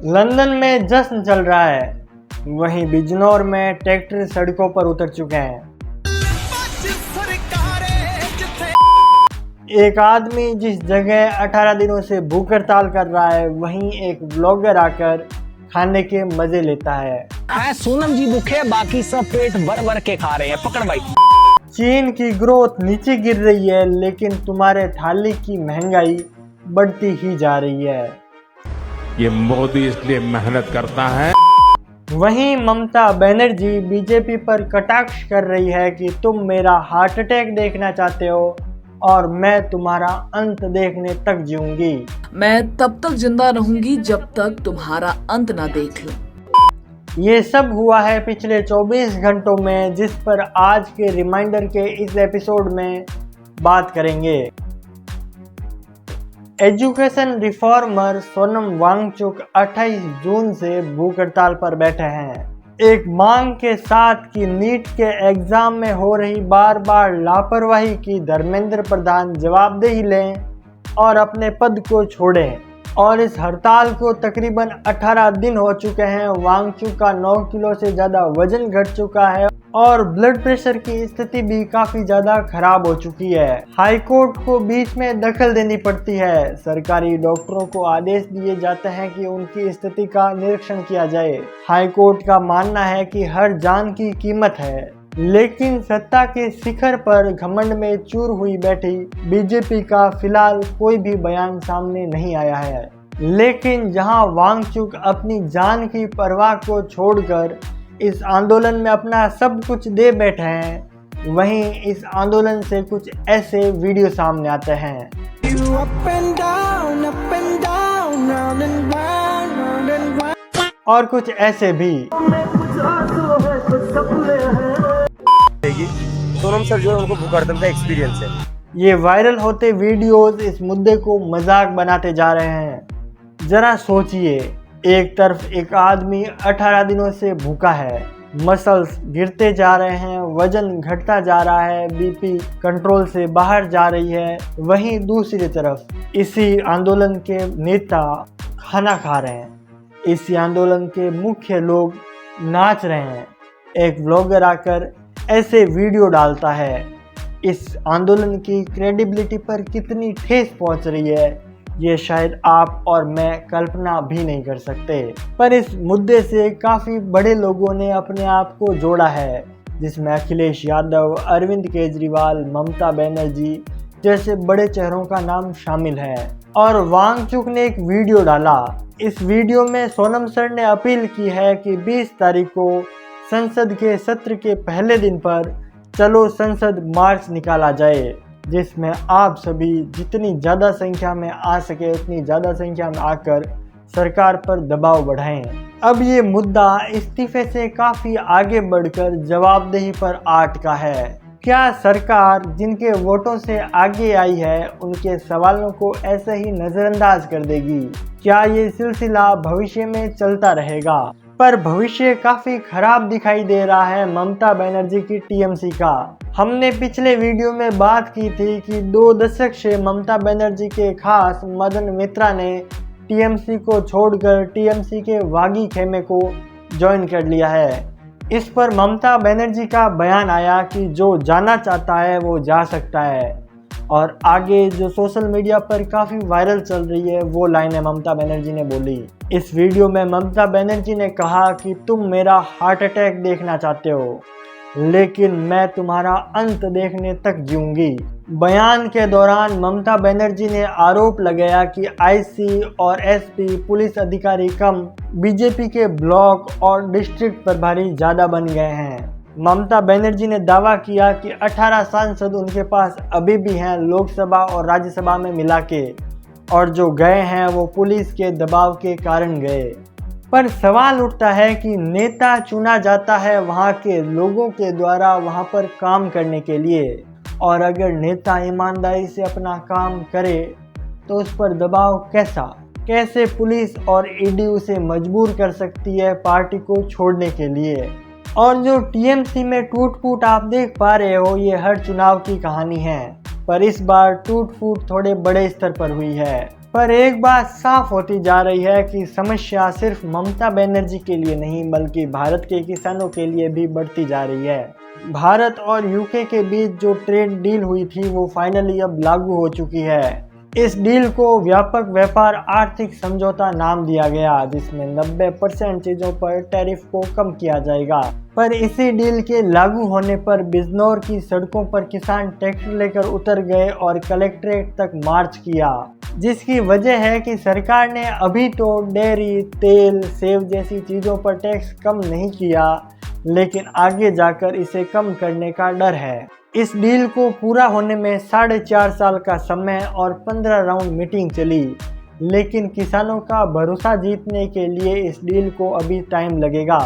London में जश्न चल रहा है, वहीं बिजनौर में ट्रैक्टर सड़कों पर उतर चुके हैं। एक आदमी जिस जगह 18 दिनों से भूख हड़ताल कर रहा है, वहीं एक ब्लॉगर आकर खाने के मजे लेता है। सोनम जी भूखे, बाकी सब पेट भर भर के खा रहे हैं। पकड़ भाई। चीन की ग्रोथ नीचे गिर रही है, लेकिन तुम्हारे थाली की महंगाई बढ़ती ही जा रही है। ये मोदी इसलिए मेहनत करता है। वहीं ममता बनर्जी बीजेपी पर कटाक्ष कर रही है कि तुम मेरा हार्ट अटैक देखना चाहते हो और मैं तुम्हारा अंत देखने तक जीऊंगी। मैं तब तक जिंदा रहूंगी जब तक तुम्हारा अंत ना देख लूं। ये सब हुआ है पिछले 24 घंटों में, जिस पर आज के रिमाइंडर के इस एपिसोड में बात करेंगे। एजुकेशन रिफॉर्मर सोनम वांगचुक 28 जून से भूख हड़ताल पर बैठे हैं, एक मांग के साथ कि नीट के एग्जाम में हो रही बार बार लापरवाही की धर्मेंद्र प्रधान जवाबदेही लें और अपने पद को छोड़ें। और इस हड़ताल को तकरीबन 18 दिन हो चुके हैं। वांगचुक का 9 किलो से ज़्यादा वजन घट चुका है और ब्लड प्रेशर की स्थिति भी काफ़ी ज़्यादा खराब हो चुकी है। हाई कोर्ट को बीच में दखल देनी पड़ती है। सरकारी डॉक्टरों को आदेश दिए जाते हैं कि उनकी स्थिति का निरीक्षण किया जाए। हाई कोर्ट का मानना है कि हर जान की कीमत है, लेकिन सत्ता के शिखर पर घमंड में चूर हुई बैठी बीजेपी का फिलहाल कोई भी बयान सामने नहीं आया है। लेकिन जहां वांगचुक अपनी जान की परवाह को छोड़कर इस आंदोलन में अपना सब कुछ दे बैठे हैं, वहीं इस आंदोलन से कुछ ऐसे वीडियो सामने आते हैं। और कुछ ऐसे भी। सोनम सर जो है उनको भूख हड़ताल का एक्सपीरियंस है। ये वायरल होते वीडियोस इस मुद्दे को मजाक बनाते जा रहे हैं। जरा सोचिए, एक तरफ एक आदमी 18 दिनों से भूखा है, मसल्स गिरते जा रहे हैं, वजन घटता जा रहा है, बीपी कंट्रोल से बाहर जा रही है। वहीं दूसरी तरफ इसी आंदोलन के नेता खाना खा रहे हैं, इसी आंदोलन के मुख्य लोग नाच रहे हैं। एक ब्लॉगर आकर ऐसे वीडियो डालता है। इस आंदोलन की क्रेडिबिलिटी पर कितनी ठेस पहुंच रही है, ये शायद आप और मैं कल्पना भी नहीं कर सकते। पर इस मुद्दे से काफ़ी बड़े लोगों ने अपने आप को जोड़ा है, जिसमें अखिलेश यादव, अरविंद केजरीवाल, ममता बनर्जी जैसे बड़े चेहरों का नाम शामिल है। और वांगचुक ने एक वीडियो डाला। इस वीडियो में सोनम सर ने अपील की है कि 20 तारीख को संसद के सत्र के पहले दिन पर चलो संसद मार्च निकाला जाए, जिसमें आप सभी जितनी ज़्यादा संख्या में आ सके उतनी ज़्यादा संख्या में आकर सरकार पर दबाव बढ़ाएं। अब ये मुद्दा इस्तीफे से काफ़ी आगे बढ़कर जवाबदेही पर अटका है। क्या सरकार जिनके वोटों से आगे आई है उनके सवालों को ऐसे ही नज़रअंदाज कर देगी? क्या ये सिलसिला भविष्य में चलता रहेगा? पर भविष्य काफ़ी खराब दिखाई दे रहा है ममता बनर्जी की टीएमसी का। हमने पिछले वीडियो में बात की थी कि 2 दशक से ममता बनर्जी के खास मदन मित्रा ने टीएमसी को छोड़कर टीएमसी के वागी खेमे को ज्वाइन कर लिया है। इस पर ममता बनर्जी का बयान आया कि जो जाना चाहता है वो जा सकता है। और आगे जो सोशल मीडिया पर काफ़ी वायरल चल रही है वो लाइनें ममता बनर्जी ने बोली। इस वीडियो में ममता बनर्जी ने कहा कि तुम मेरा हार्ट अटैक देखना चाहते हो, लेकिन मैं तुम्हारा अंत देखने तक जीऊंगी। बयान के दौरान ममता बनर्जी ने आरोप लगाया कि आईसी और एसपी पुलिस अधिकारी कम, बीजेपी के ब्लॉक और डिस्ट्रिक्ट प्रभारी ज़्यादा बन गए हैं। ममता बनर्जी ने दावा किया कि 18 सांसद उनके पास अभी भी हैं लोकसभा और राज्यसभा में मिला के, और जो गए हैं वो पुलिस के दबाव के कारण गए। पर सवाल उठता है कि नेता चुना जाता है वहाँ के लोगों के द्वारा वहाँ पर काम करने के लिए, और अगर नेता ईमानदारी से अपना काम करे तो उस पर दबाव कैसे पुलिस और ईडी उसे मजबूर कर सकती है पार्टी को छोड़ने के लिए। और जो टीएमसी में टूट फूट आप देख पा रहे हो, ये हर चुनाव की कहानी है, पर इस बार टूट फूट थोड़े बड़े स्तर पर हुई है। पर एक बात साफ होती जा रही है कि समस्या सिर्फ ममता बनर्जी के लिए नहीं बल्कि भारत के किसानों के लिए भी बढ़ती जा रही है। भारत और यूके के बीच जो ट्रेड डील हुई थी वो फाइनली अब लागू हो चुकी है। इस डील को व्यापक व्यापार आर्थिक समझौता नाम दिया गया, जिसमें 90% चीजों पर टैरिफ को कम किया जाएगा। पर इसी डील के लागू होने पर बिजनौर की सड़कों पर किसान ट्रैक्टर लेकर उतर गए और कलेक्ट्रेट तक मार्च किया, जिसकी वजह है कि सरकार ने अभी तो डेयरी, तेल, सेब जैसी चीजों पर टैक्स कम नहीं किया, लेकिन आगे जाकर इसे कम करने का डर है। इस डील को पूरा होने में 4.5 साल का समय और 15 राउंड मीटिंग चली, लेकिन किसानों का भरोसा जीतने के लिए इस डील को अभी टाइम लगेगा।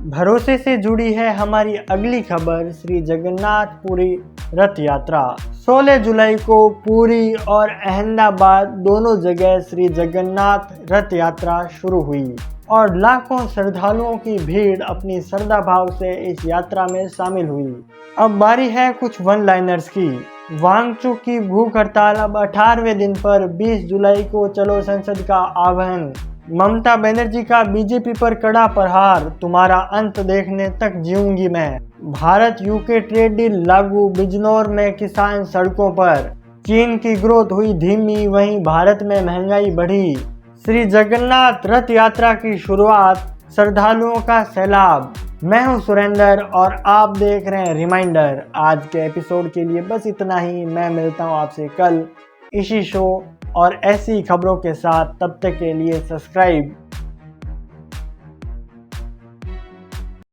भरोसे से जुड़ी है हमारी अगली खबर, श्री जगन्नाथपुरी रथ यात्रा। 16 जुलाई को पुरी और अहमदाबाद दोनों जगह श्री जगन्नाथ रथ यात्रा शुरू हुई और लाखों श्रद्धालुओं की भीड़ अपनी श्रद्धा भाव से इस यात्रा में शामिल हुई। अब बारी है कुछ वन लाइनर्स की। वांगचुक की भूख हड़ताल अब 18वें दिन पर 20 जुलाई को चलो संसद का आह्वान। ममता बनर्जी का बीजेपी पर कड़ा प्रहार, तुम्हारा अंत देखने तक जीऊंगी मैं। भारत यूके ट्रेड डील लागू, बिजनौर में किसान सड़कों पर। चीन की ग्रोथ हुई धीमी, वहीं भारत में महंगाई बढ़ी। श्री जगन्नाथ रथ यात्रा की शुरुआत, श्रद्धालुओं का सैलाब। मैं हूं सुरेंद्र और आप देख रहे हैं रिमाइंडर। आज के एपिसोड के लिए बस इतना ही। मैं मिलता हूं आपसे कल इसी शो और ऐसी खबरों के साथ। तब तक के लिए सब्सक्राइब